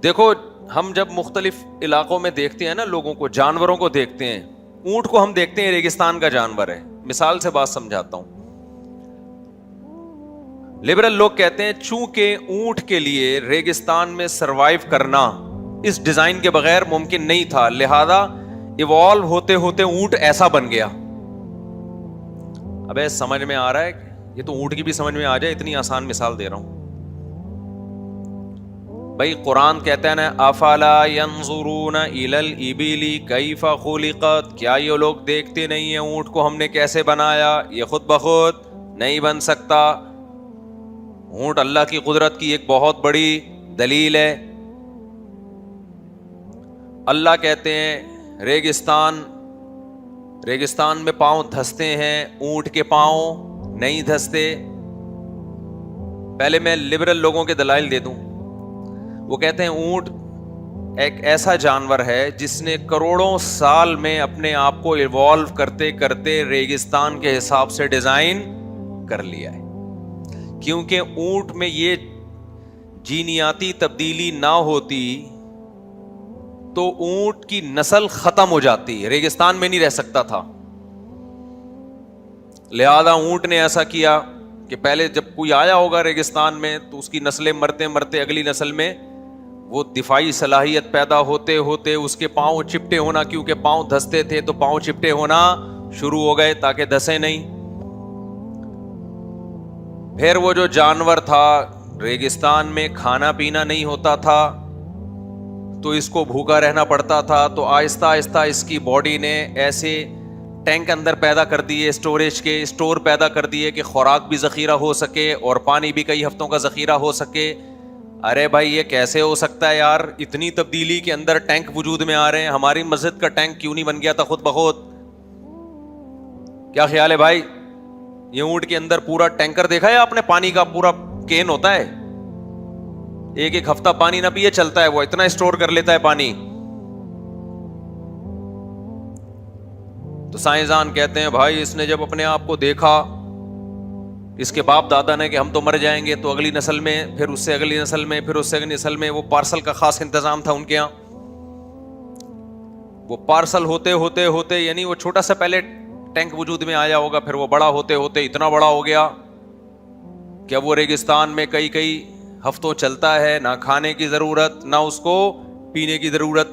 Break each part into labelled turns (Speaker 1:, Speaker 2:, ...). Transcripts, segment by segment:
Speaker 1: دیکھو ہم جب مختلف علاقوں میں دیکھتے ہیں نا لوگوں کو، جانوروں کو دیکھتے ہیں، اونٹ کو ہم دیکھتے ہیں ریگستان کا جانور ہے. مثال سے بات سمجھاتا ہوں. لبرل لوگ کہتے ہیں چونکہ اونٹ کے لیے ریگستان میں سروائیو کرنا اس ڈیزائن کے بغیر ممکن نہیں تھا، لہذا ایوالو ہوتے ہوتے اونٹ ایسا بن گیا. ابے سمجھ میں آ رہا ہے؟ یہ تو اونٹ کی بھی سمجھ میں آ جائے، اتنی آسان مثال دے رہا ہوں. بھائی قرآن کہتا ہے نا افلا ينظرون الى الابل کیف خلقت، کیا یہ لوگ دیکھتے نہیں ہیں اونٹ کو ہم نے کیسے بنایا؟ یہ خود بخود نہیں بن سکتا. اونٹ اللہ کی قدرت کی ایک بہت بڑی دلیل ہے. اللہ کہتے ہیں ریگستان میں پاؤں دھستے ہیں، اونٹ کے پاؤں نہیں دھستے. پہلے میں لبرل لوگوں کے دلائل دے دوں. وہ کہتے ہیں اونٹ ایک ایسا جانور ہے جس نے کروڑوں سال میں اپنے آپ کو ایوالو کرتے کرتے ریگستان کے حساب سے ڈیزائن کر لیا ہے. کیونکہ اونٹ میں یہ جینیاتی تبدیلی نہ ہوتی تو اونٹ کی نسل ختم ہو جاتی، ریگستان میں نہیں رہ سکتا تھا. لہذا اونٹ نے ایسا کیا کہ پہلے جب کوئی آیا ہوگا ریگستان میں تو اس کی نسلیں مرتے مرتے اگلی نسل میں وہ دفاعی صلاحیت پیدا ہوتے ہوتے اس کے پاؤں چپٹے ہونا، کیونکہ پاؤں دھستے تھے تو پاؤں چپٹے ہونا شروع ہو گئے تاکہ دھسے نہیں. پھر وہ جو جانور تھا ریگستان میں کھانا پینا نہیں ہوتا تھا تو اس کو بھوکا رہنا پڑتا تھا، تو آہستہ آہستہ اس کی باڈی نے ایسے ٹینک اندر پیدا کر دیے، اسٹوریج کے اسٹور پیدا کر دیے کہ خوراک بھی ذخیرہ ہو سکے اور پانی بھی کئی ہفتوں کا ذخیرہ ہو سکے. ارے بھائی یہ کیسے ہو سکتا ہے یار؟ اتنی تبدیلی کے اندر ٹینک وجود میں آ رہے ہیں. ہماری مسجد کا ٹینک کیوں نہیں بن گیا تھا خود بخود؟ کیا خیال ہے بھائی؟ یہ اونٹ کے اندر پورا ٹینکر دیکھا ہے آپ نے؟ پانی کا پورا کین ہوتا ہے، ایک ایک ہفتہ پانی نہ پیے چلتا ہے، وہ اتنا اسٹور کر لیتا ہے پانی. تو سائنسدان کہتے ہیں بھائی اس نے جب اپنے آپ کو دیکھا، اس کے باپ دادا نے کہ ہم تو مر جائیں گے، تو اگلی نسل میں، پھر اس سے اگلی نسل میں، پھر اس سے اگلی نسل میں وہ پارسل کا خاص انتظام تھا ان کے یہاں. وہ پارسل ہوتے ہوتے ہوتے یعنی وہ چھوٹا سا پہلے ٹینک وجود میں آیا ہوگا، پھر وہ بڑا ہوتے ہوتے اتنا بڑا ہو گیا کہ اب وہ ریگستان میں کئی کئی ہفتوں چلتا ہے، نہ کھانے کی ضرورت نہ اس کو پینے کی ضرورت.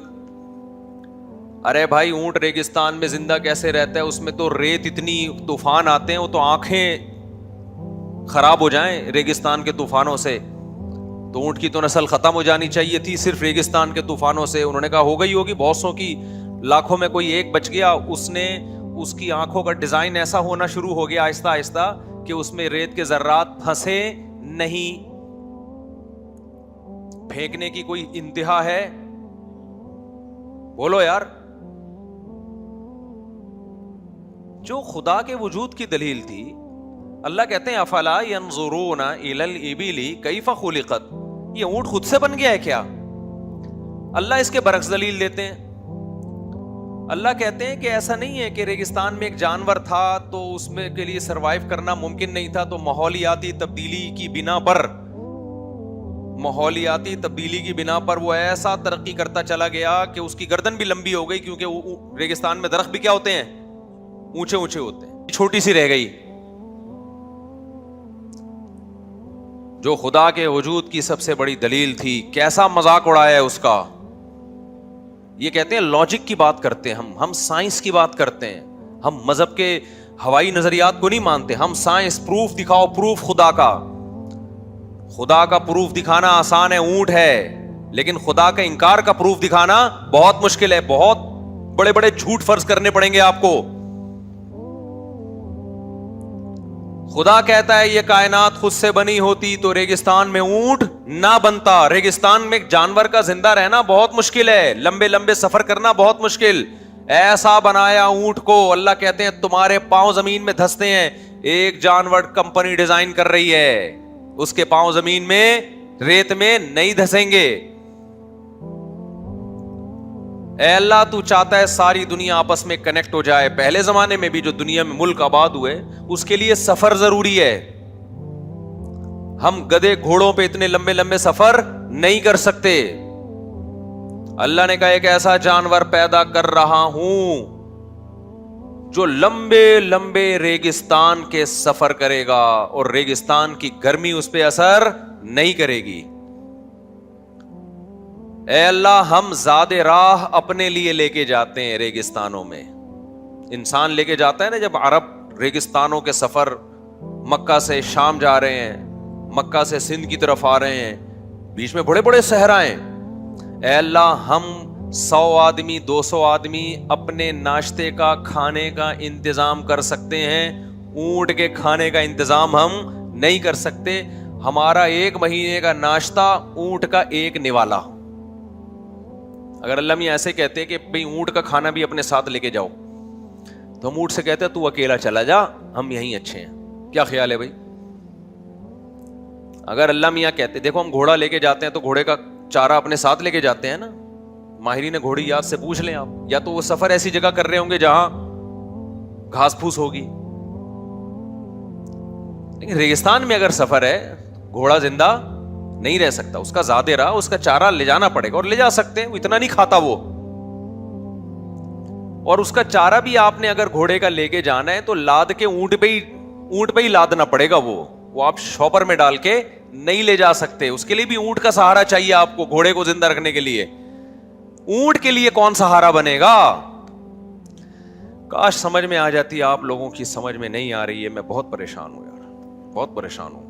Speaker 1: ارے بھائی اونٹ ریگستان میں زندہ کیسے رہتا ہے؟ اس میں تو ریت اتنی طوفان آتے ہیں وہ تو آنکھیں خراب ہو جائیں ریگستان کے طوفانوں سے. تو اونٹ کی تو نسل ختم ہو جانی چاہیے تھی صرف ریگستان کے طوفانوں سے. انہوں نے کہا ہو گئی ہوگی، بہت سو کی، لاکھوں میں کوئی ایک بچ گیا. اس کی آنکھوں کا ڈیزائن ایسا ہونا شروع ہو گیا آہستہ آہستہ کہ اس میں ریت کے ذرات پھنسے نہیں. پھینکنے کی کوئی انتہا ہے؟ بولو یار. جو خدا کے وجود کی دلیل تھی، اللہ کہتے ہیں افلا ينظرون الى الابل کیف خلقت، یہ اونٹ خود سے بن گیا ہے کیا؟ اللہ اس کے برعکس دلیل دیتے ہیں. اللہ کہتے ہیں کہ ایسا نہیں ہے کہ ریگستان میں ایک جانور تھا تو اس میں کے لیے سروائیو کرنا ممکن نہیں تھا، تو ماحولیاتی تبدیلی کی بنا پر وہ ایسا ترقی کرتا چلا گیا کہ اس کی گردن بھی لمبی ہو گئی، کیونکہ ریگستان میں درخت بھی کیا ہوتے ہیں؟ اونچے اونچے ہوتے ہیں. چھوٹی سی رہ گئی. جو خدا کے وجود کی سب سے بڑی دلیل تھی، کیسا مذاق اڑایا ہے اس کا. یہ کہتے ہیں لاجک کی بات کرتے ہیں ہم سائنس کی بات کرتے ہیں. ہم مذہب کے ہوائی نظریات کو نہیں مانتے، ہم سائنس. پروف دکھاؤ، پروف خدا کا پروف دکھانا آسان ہے، اونٹ ہے. لیکن خدا کا انکار کا پروف دکھانا بہت مشکل ہے. بہت بڑے بڑے جھوٹ فرض کرنے پڑیں گے آپ کو. خدا کہتا ہے یہ کائنات خود سے بنی ہوتی تو ریگستان میں اونٹ نہ بنتا. ریگستان میں جانور کا زندہ رہنا بہت مشکل ہے، لمبے لمبے سفر کرنا بہت مشکل. ایسا بنایا اونٹ کو. اللہ کہتے ہیں تمہارے پاؤں زمین میں دھستے ہیں. ایک جانور کمپنی ڈیزائن کر رہی ہے، اس کے پاؤں زمین میں ریت میں نہیں دھسیں گے. اے اللہ تو چاہتا ہے ساری دنیا آپس میں کنیکٹ ہو جائے. پہلے زمانے میں بھی جو دنیا میں ملک آباد ہوئے اس کے لیے سفر ضروری ہے. ہم گدھے گھوڑوں پہ اتنے لمبے لمبے سفر نہیں کر سکتے. اللہ نے کہا ایک ایسا جانور پیدا کر رہا ہوں جو لمبے لمبے ریگستان کے سفر کرے گا اور ریگستان کی گرمی اس پہ اثر نہیں کرے گی. اے اللہ ہم زاد راہ اپنے لیے لے کے جاتے ہیں ریگستانوں میں. انسان لے کے جاتا ہے نا جب عرب ریگستانوں کے سفر, مکہ سے شام جا رہے ہیں, مکہ سے سندھ کی طرف آ رہے ہیں, بیچ میں بڑے بڑے صحرائیں. اے اللہ ہم 100 آدمی 200 آدمی اپنے ناشتے کا کھانے کا انتظام کر سکتے ہیں, اونٹ کے کھانے کا انتظام ہم نہیں کر سکتے. ہمارا 1 مہینے کا ناشتہ اونٹ کا 1 نوالا. اگر اللہ میاں ایسے کہتے کہ بھئی اونٹ کا کھانا بھی اپنے ساتھ لے کے جاؤ, تو ہم اونٹ سے کہتے تو اکیلا چلا جا, ہم یہیں اچھے ہیں. کیا خیال ہے بھائی؟ اگر اللہ میاں کہتے, دیکھو ہم گھوڑا لے کے جاتے ہیں تو گھوڑے کا چارہ اپنے ساتھ لے کے جاتے ہیں نا. ماہرین گھوڑی یاد سے پوچھ لیں آپ, یا تو وہ سفر ایسی جگہ کر رہے ہوں گے جہاں گھاس پھوس ہوگی. لیکن ریگستان میں اگر سفر ہے, گھوڑا زندہ نہیں رہ سکتا, اس کا زیادہ راہ, اس کا چارہ لے جانا پڑے گا. اور لے جا سکتے ہیں, وہ اتنا نہیں کھاتا وہ. اور اس کا چارہ بھی آپ نے اگر گھوڑے کا لے کے جانا ہے تو لاد کے اونٹ پہ ہی لادنا پڑے گا. وہ آپ شاپر میں ڈال کے نہیں لے جا سکتے. اس کے لیے بھی اونٹ کا سہارا چاہیے آپ کو, گھوڑے کو زندہ رکھنے کے لیے. اونٹ کے لیے کون سہارا بنے گا؟ کاش سمجھ میں آ جاتی, آپ لوگوں کی سمجھ میں نہیں آ رہی ہے. میں بہت پریشان ہوں یار, بہت پریشان ہوں.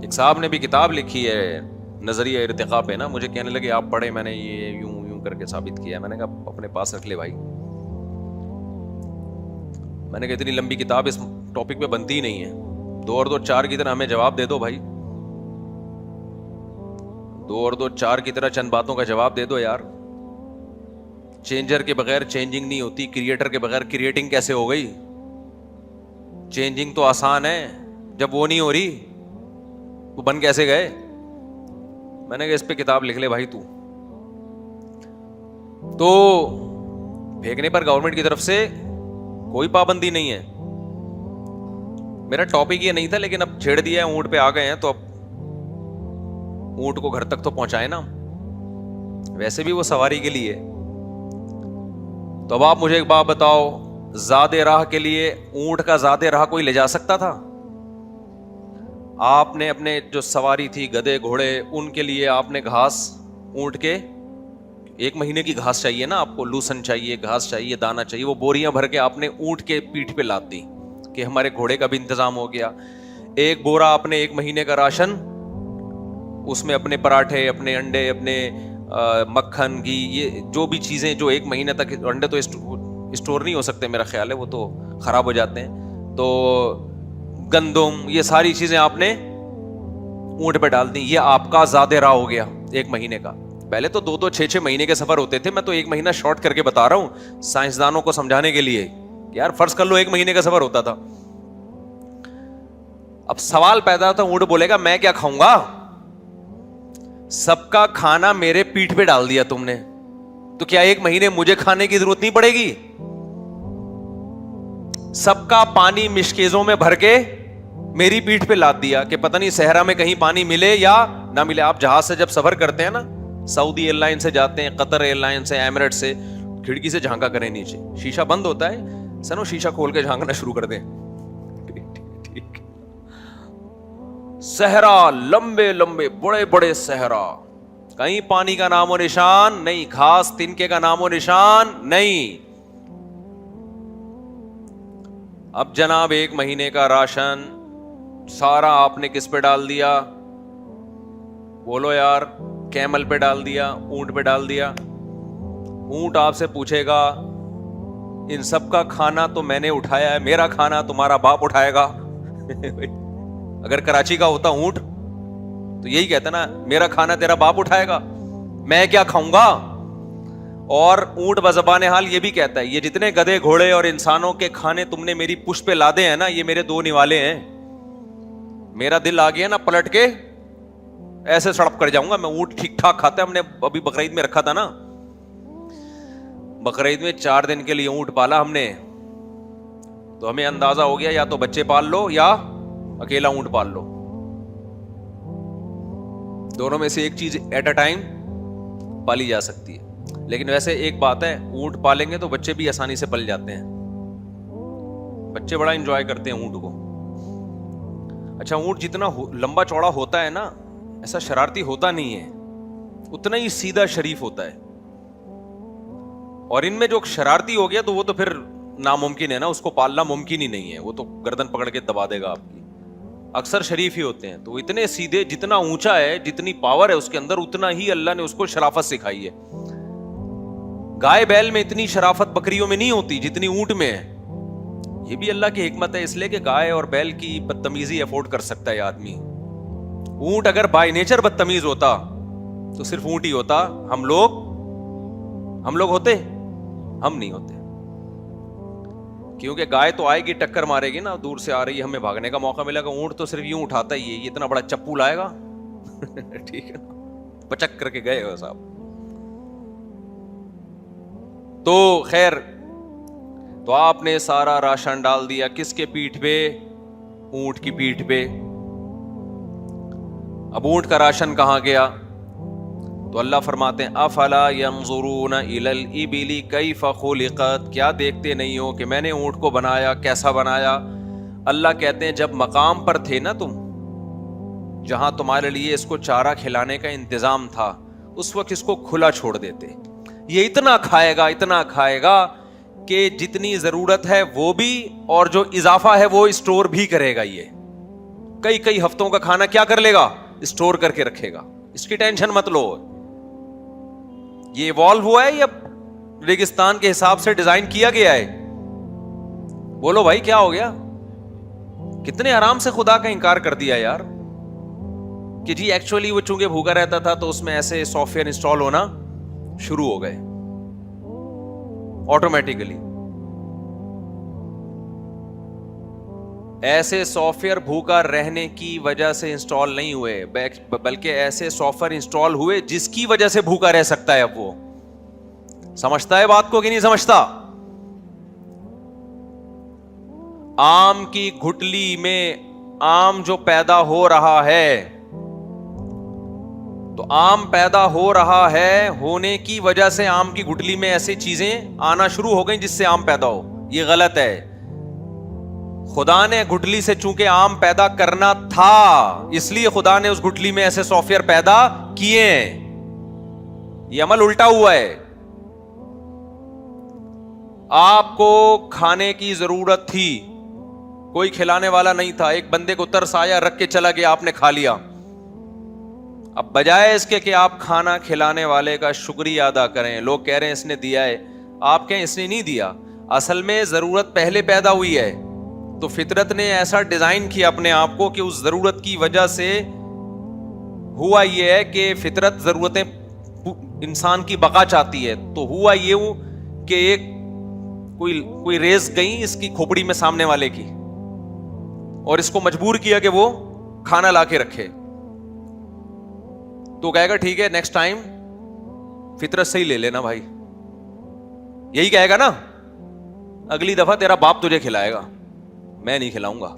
Speaker 1: ایک صاحب نے بھی کتاب لکھی ہے نظریہ ارتقاء پہ نا, مجھے کہنے لگے آپ پڑھے, میں نے یہ یوں کر کے ثابت کیا. میں نے کہا اپنے پاس رکھ لے بھائی. میں نے کہا اتنی لمبی کتاب اس ٹاپک پہ بنتی ہی نہیں ہے. 2 اور 2 4 کی طرح ہمیں جواب دے دو بھائی, 2 اور 2 4 کی طرح چند باتوں کا جواب دے دو یار. چینجر کے بغیر چینجنگ نہیں ہوتی, کریٹر کے بغیر کریٹنگ کیسے ہو گئی؟ چینجنگ تو آسان ہے, جب وہ نہیں ہو رہی تو بن کیسے گئے؟ میں نے کہا اس پہ کتاب لکھ لے بھائی تو پھینکنے پر گورنمنٹ کی طرف سے کوئی پابندی نہیں ہے. میرا ٹاپک یہ نہیں تھا, لیکن اب چھیڑ دیا ہے, اونٹ پہ آ گئے ہیں تو اب اونٹ کو گھر تک تو پہنچائے نا. ویسے بھی وہ سواری کے لیے. تو اب آپ مجھے ایک بات بتاؤ, زاد راہ کے لیے اونٹ کا زاد راہ کوئی لے جا سکتا تھا؟ آپ نے اپنے جو سواری تھی گدھے گھوڑے, ان کے لیے آپ نے گھاس, اونٹ کے 1 مہینے کی گھاس چاہیے نا آپ کو, لوسن چاہیے, گھاس چاہیے, دانا چاہیے, وہ بوریاں بھر کے آپ نے اونٹ کے پیٹھ پہ لاد دی کہ ہمارے گھوڑے کا بھی انتظام ہو گیا. 1 بورا آپ نے 1 مہینے کا راشن, اس میں اپنے پراٹھے, اپنے انڈے, اپنے مکھن گھی, یہ جو بھی چیزیں جو 1 مہینے تک, انڈے تو اسٹور نہیں ہو سکتے میرا خیال ہے, وہ تو خراب ہو جاتے ہیں, تو گندم, یہ ساری چیزیں آپ نے اونٹ پہ ڈال دی. یہ آپ کا زاد راہ ہو گیا 1 مہینے کا. پہلے تو 2 6 مہینے کے سفر ہوتے تھے, میں تو 1 مہینہ شارٹ کر کے بتا رہا ہوں سائنسدانوں کو سمجھانے کے لیے. یار فرض کر لو 1 مہینے کا سفر ہوتا تھا. اب سوال پیدا ہوتا, اونٹ بولے گا میں کیا کھاؤں گا؟ سب کا کھانا میرے پیٹھ پہ ڈال دیا تم نے, تو کیا 1 مہینے مجھے کھانے کی ضرورت نہیں پڑے گی؟ سب کا پانی مشکیزوں میں بھر کے میری پیٹھ پہ لاد دیا کہ پتہ نہیں صحرا میں کہیں پانی ملے یا نہ ملے. آپ جہاز سے جب سفر کرتے ہیں نا, سعودی ایئر لائن سے جاتے ہیں, قطر ایئر لائن سے, ایمریٹ سے, کھڑکی سے جھانکا کریں نیچے, شیشہ بند ہوتا ہے, سنو شیشہ کھول کے جھانکنا شروع کر دیں. ٹھیک. صحرا, لمبے لمبے بڑے بڑے صحرا, کہیں پانی کا نام و نشان نہیں, گھاس تنکے کا نام و نشان نہیں. اب جناب 1 مہینے کا راشن سارا آپ نے کس پہ ڈال دیا؟ بولو یار. کیمل پہ ڈال دیا, اونٹ پہ ڈال دیا. اونٹ آپ سے پوچھے گا ان سب کا کھانا تو میں نے اٹھایا ہے, میرا کھانا تمہارا باپ اٹھائے گا. اگر کراچی کا ہوتا اونٹ تو یہی کہتا نا, میرا کھانا تیرا باپ اٹھائے گا, میں کیا کھاؤں گا. اور اونٹ بزبان حال یہ بھی کہتا ہے, یہ جتنے گدھے گھوڑے اور انسانوں کے کھانے تم نے میری پشت پہ لادے ہیں نا, یہ میرے 2 نوالے ہیں. میرا دل آ گیا نا, پلٹ کے ایسے سڑپ کر جاؤں گا میں. اونٹ ٹھیک ٹھاک کھاتے, ہم نے ابھی بقرعید میں رکھا تھا نا, بقرعید میں 4 دن کے لیے اونٹ پالا ہم نے, تو ہمیں اندازہ ہو گیا یا تو بچے پال لو یا اکیلا اونٹ پال لو. دونوں میں سے ایک چیز ایٹ اے ٹائم پالی جا سکتی ہے. لیکن ویسے ایک بات ہے, اونٹ پالیں گے تو بچے بھی آسانی سے پل جاتے ہیں. بچے بڑا انجوائے کرتے ہیں اونٹ کو. اچھا, اونٹ جتنا لمبا چوڑا ہوتا ہے نا, ایسا شرارتی ہوتا نہیں ہے, اتنا ہی سیدھا شریف ہوتا ہے. اور ان میں جو شرارتی ہو گیا تو وہ تو پھر ناممکن ہے نا, اس کو پالنا ممکن ہی نہیں ہے, وہ تو گردن پکڑ کے دبا دے گا آپ کی. اکثر شریف ہی ہوتے ہیں. تو اتنے سیدھے, جتنا اونچا ہے, جتنی پاور ہے اس کے اندر, اتنا ہی اللہ نے اس کو شرافت سکھائی ہے. گائے بیل میں اتنی شرافت بکریوں میں نہیں ہوتی جتنی اونٹ میں ہے. یہ بھی اللہ کی حکمت ہے, اس لیے کہ گائے اور بیل کی بدتمیزی افورڈ کر سکتا ہے آدمی. اونٹ اگر بائی نیچر بدتمیز ہوتا تو صرف اونٹ ہی ہوتا. ہم لوگ ہوتے, ہم نہیں ہوتے. کیونکہ گائے تو آئے گی, ٹکر مارے گی نا, دور سے آ رہی ہے, ہمیں بھاگنے کا موقع ملے گا. اونٹ تو صرف یوں اٹھاتا ہی ہے, یہ اتنا بڑا چپو لائے گا ٹھیک ہے نا, پچک کر کے گئے ہو صاحب. تو خیر, تو آپ نے سارا راشن ڈال دیا کس کے پیٹھ پہ؟ اونٹ کی پیٹھ پہ. اب اونٹ کا راشن کہاں گیا؟ تو اللہ فرماتے ہیں افلا ينظرون الى الابل كيف خلقت, کیا دیکھتے نہیں ہو کہ میں نے اونٹ کو بنایا, کیسا بنایا؟ اللہ کہتے ہیں جب مقام پر تھے نا تم, جہاں تمہارے لیے اس کو چارہ کھلانے کا انتظام تھا, اس وقت اس کو کھلا چھوڑ دیتے. یہ اتنا کھائے گا کہ جتنی ضرورت ہے وہ بھی, اور جو اضافہ ہے وہ اسٹور بھی کرے گا. یہ کئی ہفتوں کا کھانا کیا کر لے گا؟ اسٹور کر کے رکھے گا. اس کی ٹینشن مت لو. یہ ایوالو ہوا ہے یا ریگستان کے حساب سے ڈیزائن کیا گیا ہے؟ بولو بھائی کیا ہو گیا؟ کتنے آرام سے خدا کا انکار کر دیا یار, کہ جی ایکچولی وہ چونکہ بھوکا رہتا تھا تو اس میں ایسے سافٹ ویئر انسٹال ہونا شروع ہو گئے آٹومیٹیکلی. ایسے سافٹ ویئر بھوکا رہنے کی وجہ سے انسٹال نہیں ہوئے, بلکہ ایسے سافٹ ویئر انسٹال ہوئے جس کی وجہ سے بھوکا رہ سکتا ہے. اب وہ سمجھتا ہے بات کو کہ نہیں سمجھتا؟ آم کی گھٹلی میں آم جو پیدا ہو رہا ہے, تو آم پیدا ہو رہا ہے, ہونے کی وجہ سے آم کی گھٹلی میں ایسی چیزیں آنا شروع ہو گئیں جس سے آم پیدا ہو. یہ غلط ہے. خدا نے گھٹلی سے چونکہ آم پیدا کرنا تھا, اس لیے خدا نے اس گھٹلی میں ایسے سافٹ ویئر پیدا کیے ہیں. یہ عمل الٹا ہوا ہے. آپ کو کھانے کی ضرورت تھی, کوئی کھلانے والا نہیں تھا, ایک بندے کو ترس آیا, رکھ کے چلا گیا, آپ نے کھا لیا. اب بجائے اس کے کہ آپ کھانا کھلانے والے کا شکریہ ادا کریں, لوگ کہہ رہے ہیں اس نے دیا ہے, آپ کہیں اس نے نہیں دیا. اصل میں ضرورت پہلے پیدا ہوئی ہے, تو فطرت نے ایسا ڈیزائن کیا اپنے آپ کو کہ اس ضرورت کی وجہ سے ہوا یہ ہے کہ فطرت ضرورتیں انسان کی بقا چاہتی ہے. تو ہوا یہ کہ ایک کوئی ریز گئی اس کی کھوپڑی میں سامنے والے کی, اور اس کو مجبور کیا کہ وہ کھانا لا کے رکھے. تو کہے گا ٹھیک ہے نیکسٹ ٹائم فطرت سے ہی لے لینا بھائی, یہی کہے گا نا, اگلی دفعہ تیرا باپ تجھے کھلائے گا, میں نہیں کھلاؤں گا.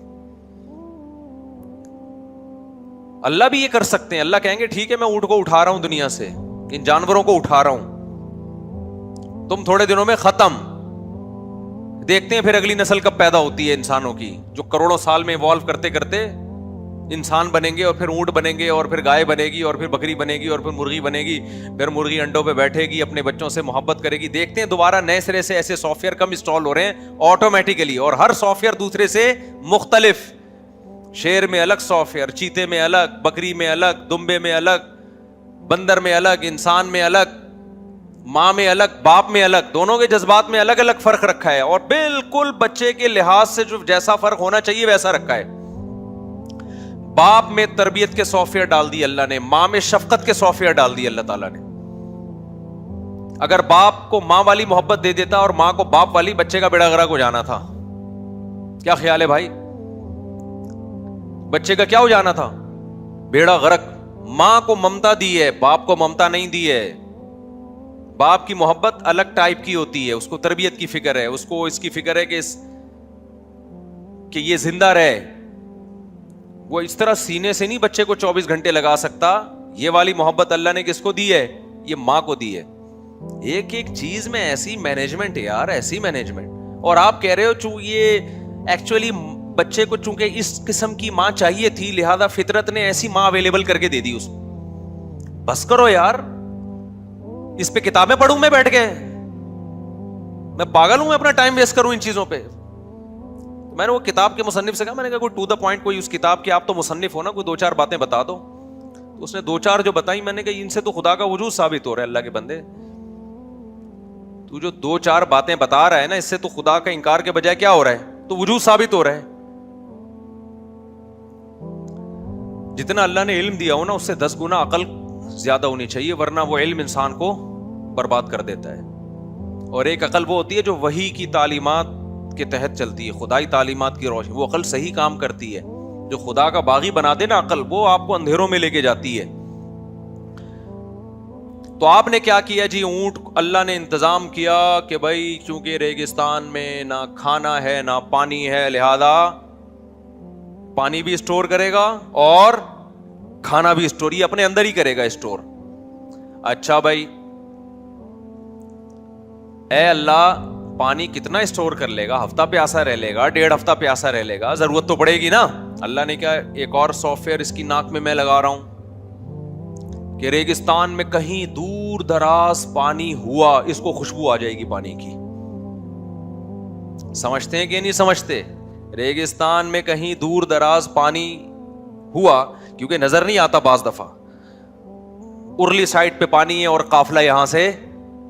Speaker 1: اللہ بھی یہ کر سکتے ہیں. اللہ کہیں گے ٹھیک ہے میں اونٹ کو اٹھا رہا ہوں دنیا سے, ان جانوروں کو اٹھا رہا ہوں, تم تھوڑے دنوں میں ختم. دیکھتے ہیں پھر اگلی نسل کب پیدا ہوتی ہے انسانوں کی, جو کروڑوں سال میں ایوالو کرتے کرتے انسان بنیں گے, اور پھر اونٹ بنیں گے, اور پھر گائے بنے گی, اور پھر بکری بنے گی, اور پھر مرغی بنے گی. پھر مرغی انڈوں پہ بیٹھے گی, اپنے بچوں سے محبت کرے گی. دیکھتے ہیں دوبارہ نئے سرے سے ایسے سافٹ ویئر کم انسٹال ہو رہے ہیں آٹومیٹیکلی, اور ہر سافٹ ویئر دوسرے سے مختلف. شیر میں الگ سافٹ ویئر, چیتے میں الگ, بکری میں الگ, دمبے میں الگ, بندر میں الگ, انسان میں الگ, ماں میں الگ, باپ میں الگ. دونوں کے جذبات میں الگ الگ فرق رکھا ہے, اور بالکل بچے کے لحاظ سے جو جیسا فرق ہونا چاہیے ویسا رکھا ہے. باپ میں تربیت کے سافٹ ویئر ڈال دی اللہ نے, ماں میں شفقت کے سافٹ ویئر ڈال دی اللہ تعالیٰ نے. اگر باپ کو ماں والی محبت دے دیتا اور ماں کو باپ والی, بچے کا بیڑا غرق ہو جانا تھا. کیا خیال ہے بھائی؟ بچے کا کیا ہو جانا تھا؟ بیڑا غرق. ماں کو ممتا دی ہے, باپ کو ممتا نہیں دی ہے. باپ کی محبت الگ ٹائپ کی ہوتی ہے, اس کو تربیت کی فکر ہے, اس کو اس کی فکر ہے کہ یہ زندہ رہے. وہ اس طرح سینے سے نہیں بچے کو 24 گھنٹے لگا سکتا یہ والی محبت اللہ نے کس کو دی ہے؟ یہ ماں کو دی ہے. ایک ایک چیز میں ایسی مینجمنٹ ہے یار, ایسی مینجمنٹ. اور آپ کہہ رہے ہو یہ ایکچولی بچے کو چونکہ اس قسم کی ماں چاہیے تھی, لہذا فطرت نے ایسی ماں اویلیبل کر کے دے دی اس کو. بس کرو یار, اس پہ کتابیں پڑھوں میں بیٹھ کے؟ میں پاگل ہوں میں اپنا ٹائم ویسٹ کروں ان چیزوں پہ؟ میں نے وہ کتاب کے مصنف سے کہا, میں نے کہا کوئی ٹو دا پوائنٹ کوئی اس کتاب کی, آپ تو مصنف ہو نا, کوئی 2-4 باتیں بتا دو. تو اس نے 2-4 جو بتائی, میں نے کہا ان سے تو خدا کا وجود ثابت ہو رہا ہے. اللہ کے بندے, تو جو 2-4 باتیں بتا رہا ہے نا, اس سے تو خدا کا انکار کے بجائے کیا ہو رہا ہے؟ تو وجود ثابت ہو رہا ہے. جتنا اللہ نے علم دیا ہو نا, اس سے 10 گنا عقل زیادہ ہونی چاہیے, ورنہ وہ علم انسان کو برباد کر دیتا ہے. اور ایک عقل وہ ہوتی ہے جو وحی کی تعلیمات کے تحت چلتی ہے, خدائی تعلیمات کی روشنی, وہ عقل صحیح کام کرتی ہے. جو خدا کا باغی بنا دے نا عقل, وہ آپ کو اندھیروں میں لے کے جاتی ہے. تو آپ نے کیا کیا جی؟ اونٹ اللہ نے انتظام کیا کہ بھائی چونکہ ریگستان میں نہ کھانا ہے نہ پانی ہے, لہذا پانی بھی اسٹور کرے گا اور کھانا بھی اسٹور, یہ اپنے اندر ہی کرے گا اسٹور. اچھا بھائی, اے اللہ پانی کتنا اسٹور کر لے گا؟ ہفتہ پیاسا رہ لے گا, 1.5 ہفتہ پیاسا رہ لے گا, ضرورت تو پڑے گی نا. اللہ نے کیا, ایک اور سافٹ ویئر اس کی ناک میں لگا رہا ہوں کہ ریگستان میں کہیں دور دراز پانی ہوا, اس کو خوشبو آ جائے گی پانی کی. سمجھتے ہیں کہ نہیں سمجھتے؟ ریگستان میں کہیں دور دراز پانی ہوا, کیونکہ نظر نہیں آتا بعض دفعہ, ارلی سائڈ پہ پانی ہے اور قافلہ یہاں سے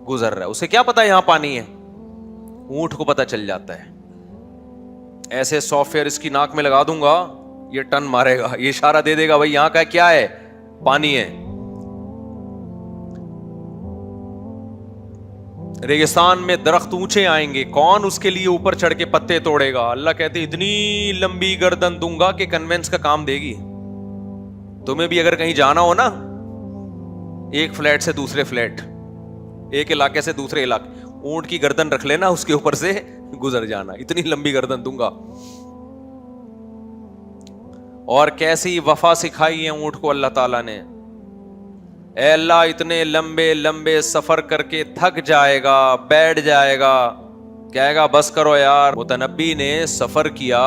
Speaker 1: گزر رہا ہے, اسے کیا پتا یہاں پانی ہے؟ اونٹ کو پتا چل جاتا ہے. ایسے سافٹ ویئر اس کی ناک میں لگا دوں گا, یہ ٹن مارے گا, یہ اشارہ دے دے گا بھائی یہاں کا کیا ہے؟ پانی ہے. ریگستان میں درخت اونچے آئیں گے, کون اس کے لیے اوپر چڑھ کے پتے توڑے گا؟ اللہ کہتے اتنی لمبی گردن دوں گا کہ کنوینس کا کام دے گی. تمہیں بھی اگر کہیں جانا ہو نا, ایک فلیٹ سے دوسرے فلیٹ, ایک علاقے سے دوسرے علاقے, اونٹ کی گردن رکھ لینا, اس کے اوپر سے گزر جانا, اتنی لمبی گردن دوں گا. اور کیسی وفا سکھائی ہے اونٹ کو اللہ تعالیٰ نے. اے اللہ اتنے لمبے لمبے سفر کر کے تھک جائے گا, بیٹھ جائے گا, کہے گا بس کرو یار. متنبی نے سفر کیا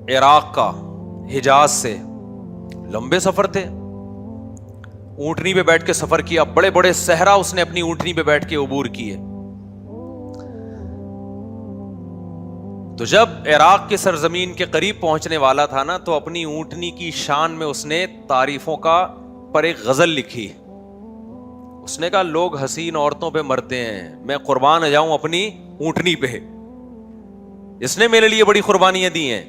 Speaker 1: عراق کا, حجاز سے, لمبے سفر تھے, اونٹنی پہ بیٹھ کے سفر کیا, بڑے بڑے صحرا اس نے اپنی اونٹنی پہ بیٹھ کے عبور کیے. تو جب عراق کے سرزمین کے قریب پہنچنے والا تھا نا, تو اپنی اونٹنی کی شان میں اس نے تعریفوں کا پر ایک غزل لکھی. اس نے کہا لوگ حسین عورتوں پہ مرتے ہیں, میں قربان جاؤں اپنی اونٹنی پہ, اس نے میرے لیے بڑی قربانیاں دی ہیں.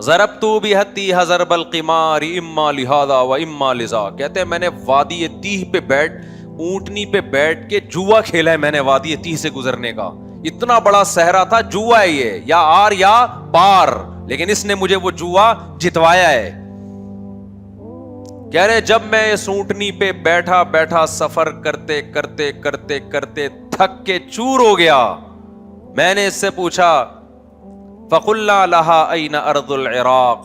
Speaker 1: ضربت بہتی حضرب القمار اما لہذا و اما لذا, کہتے ہیں میں نے وادی تیہ پہ بیٹھ, اونٹنی پہ بیٹھ کے جوا کھیلا ہے میں نے وادی تیہ سے گزرنے کا. اتنا بڑا صحرا تھا, جوا ہے یہ, یا آر یا پار, لیکن اس نے مجھے وہ جوا جتوایا ہے. کہہ رہے جب میں اس اونٹنی پہ بیٹھا بیٹھا سفر کرتے کرتے کرتے کرتے تھک کے چور ہو گیا, میں نے اس سے پوچھا فَقُلْنَا لَهَا أَيْنَ أَرْضُ الْعِرَاقِ,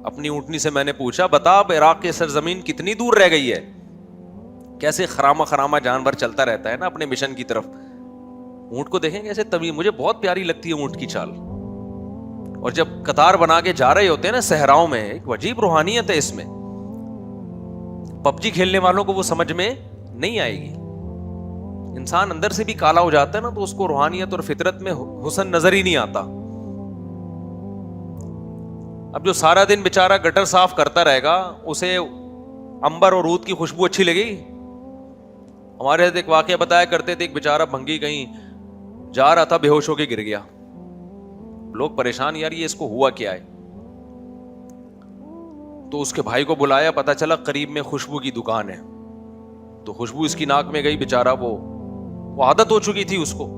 Speaker 1: اپنی اونٹنی سے میں نے پوچھا بتا اب عراق کی سرزمین کتنی دور رہ گئی ہے. کیسے خرامہ خرامہ جانور چلتا رہتا ہے نا اپنے مشن کی طرف. اونٹ کو دیکھیں کیسے طویل, مجھے بہت پیاری لگتی ہے اونٹ کی چال. اور جب قطار بنا کے جا رہے ہوتے ہیں نا صحراؤں میں, ایک عجیب روحانیت ہے اس میں. پب جی کھیلنے والوں کو وہ سمجھ میں نہیں آئے گی. انسان اندر سے بھی کالا ہو جاتا ہے نا, تو اس کو روحانیت اور فطرت میں حسن نظر ہی نہیں آتا. اب جو سارا دن بیچارہ گٹر صاف کرتا رہے گا, اسے امبر اور عود کی خوشبو اچھی لگے گی؟ ہمارے ایک واقعہ بتایا کرتے تھے, ایک بیچارہ بھنگی کہیں جا رہا تھا, بے ہوش ہو کے گر گیا. لوگ پریشان, یار یہ اس کو ہوا کیا ہے؟ تو اس کے بھائی کو بلایا, پتا چلا قریب میں خوشبو کی دکان ہے. تو خوشبو اس کی ناک میں گئی, بیچارہ وہ عادت ہو چکی تھی اس کو.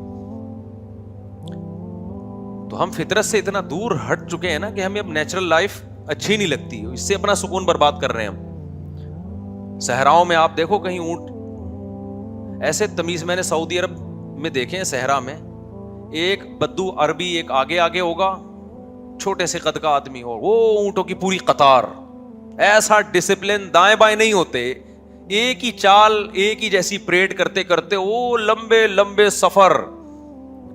Speaker 1: تو ہم فطرت سے اتنا دور ہٹ چکے ہیں نا کہ ہمیں اب نیچرل لائف اچھی نہیں لگتی, اس سے اپنا سکون برباد کر رہے ہیں ہم. صحراؤں میں آپ دیکھو کہیں اونٹ ایسے تمیز میں نے سعودی عرب میں دیکھے ہیں, صحرا میں ایک بدو عربی ایک آگے آگے ہوگا, چھوٹے سے قد کا آدمی, اور وہ اونٹوں کی پوری قطار ایسا ڈسپلن, دائیں بائیں نہیں ہوتے, ایک ہی چال, ایک ہی جیسی پریڈ کرتے کرتے وہ لمبے لمبے سفر,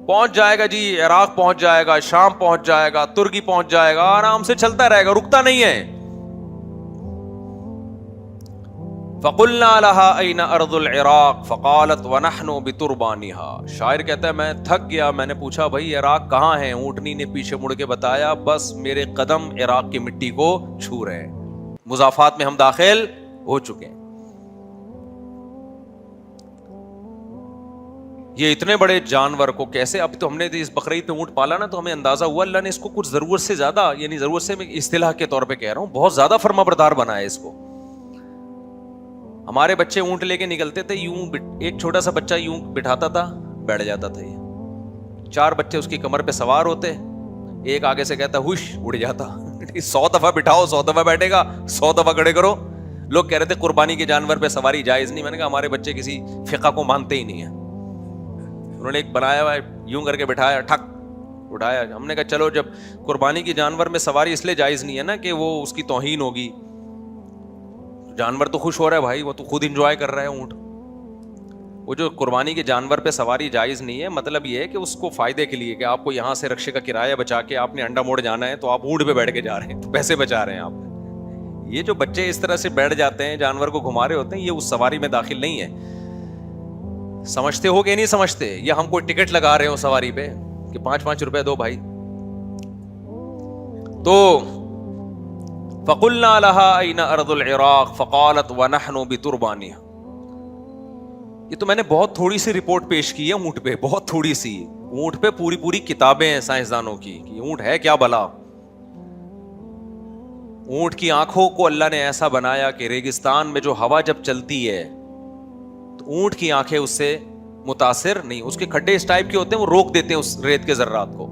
Speaker 1: پہنچ جائے گا جی عراق, پہنچ جائے گا شام, پہنچ جائے گا ترکی, پہنچ جائے گا, آرام سے چلتا رہے گا, رکتا نہیں ہے. فقلنا لها أين أرض العراق فقالت ونحن بتربانها. شاعر کہتا ہے میں تھک گیا, میں نے پوچھا بھائی عراق کہاں ہے؟ اونٹنی نے پیچھے مڑ کے بتایا بس میرے قدم عراق کی مٹی کو چھو رہے ہیں, مضافات میں ہم داخل ہو چکے ہیں. یہ اتنے بڑے جانور کو کیسے, اب تو ہم نے اس بقرعید پہ اونٹ پالا نا تو ہمیں اندازہ ہوا اللہ نے اس کو کچھ ضرورت سے زیادہ, یعنی ضرورت سے میں اصطلاح کے طور پہ کہہ رہا ہوں, بہت زیادہ فرما بردار بنایا اس کو. ہمارے بچے اونٹ لے کے نکلتے تھے, یوں ایک چھوٹا سا بچہ یوں بٹھاتا تھا, بیٹھ جاتا تھا, یہ 4 بچے اس کی کمر پہ سوار ہوتے, ایک آگے سے کہتا ہوش, اڑ جاتا. 100 دفعہ بٹھاؤ 100 دفعہ بیٹھے گا, 100 دفعہ کھڑے کرو. لوگ کہہ رہے تھے قربانی کے جانور پہ سواری جائز نہیں, میں نے کہا ہمارے بچے کسی فقہ کو مانتے ہی نہیں ہیں. انہوں نے ایک بنایا ہوا یوں کر کے بٹھایا, ٹھک اٹھایا. ہم نے کہا چلو جب قربانی کے جانور میں سواری اس لیے جائز نہیں ہے نا کہ وہ اس کی توہین ہوگی, جانور تو خوش ہو رہا ہے بھائی, وہ تو خود انجوائے کر رہا ہے اونٹ. وہ جو قربانی کے جانور پہ سواری جائز نہیں ہے, مطلب یہ ہے کہ اس کو فائدے کے لیے کہ آپ کو یہاں سے رکشے کا کرایہ بچا کے آپ نے انڈا موڑ جانا ہے تو آپ اونٹ پہ بیٹھ کے جا رہے ہیں, تو پیسے بچا رہے ہیں آپ. یہ جو بچے اس طرح سے بیٹھ جاتے ہیں جانور کو گھما رہے ہوتے ہیں, یہ اس سواری میں داخل نہیں ہے. سمجھتے ہو کہ نہیں سمجھتے؟ یا ہم کوئی ٹکٹ لگا رہے ہو سواری پہ کہ 5-5 روپے دو بھائی. تو فقلنا لها أين أرض العراق فقالت ونحن بتربانها. یہ تو میں نے بہت تھوڑی سی رپورٹ پیش کی ہے اونٹ پہ, بہت تھوڑی سی. اونٹ پہ پوری کتابیں ہیں سائنسدانوں کی کہ اونٹ ہے کیا بلا. اونٹ کی آنکھوں کو اللہ نے ایسا بنایا کہ ریگستان میں جو ہوا جب چلتی ہے تو اونٹ کی آنکھیں اس سے متاثر نہیں, اس کے کھڈے اس ٹائپ کے ہوتے ہیں وہ روک دیتے ہیں اس ریت کے ذرات کو.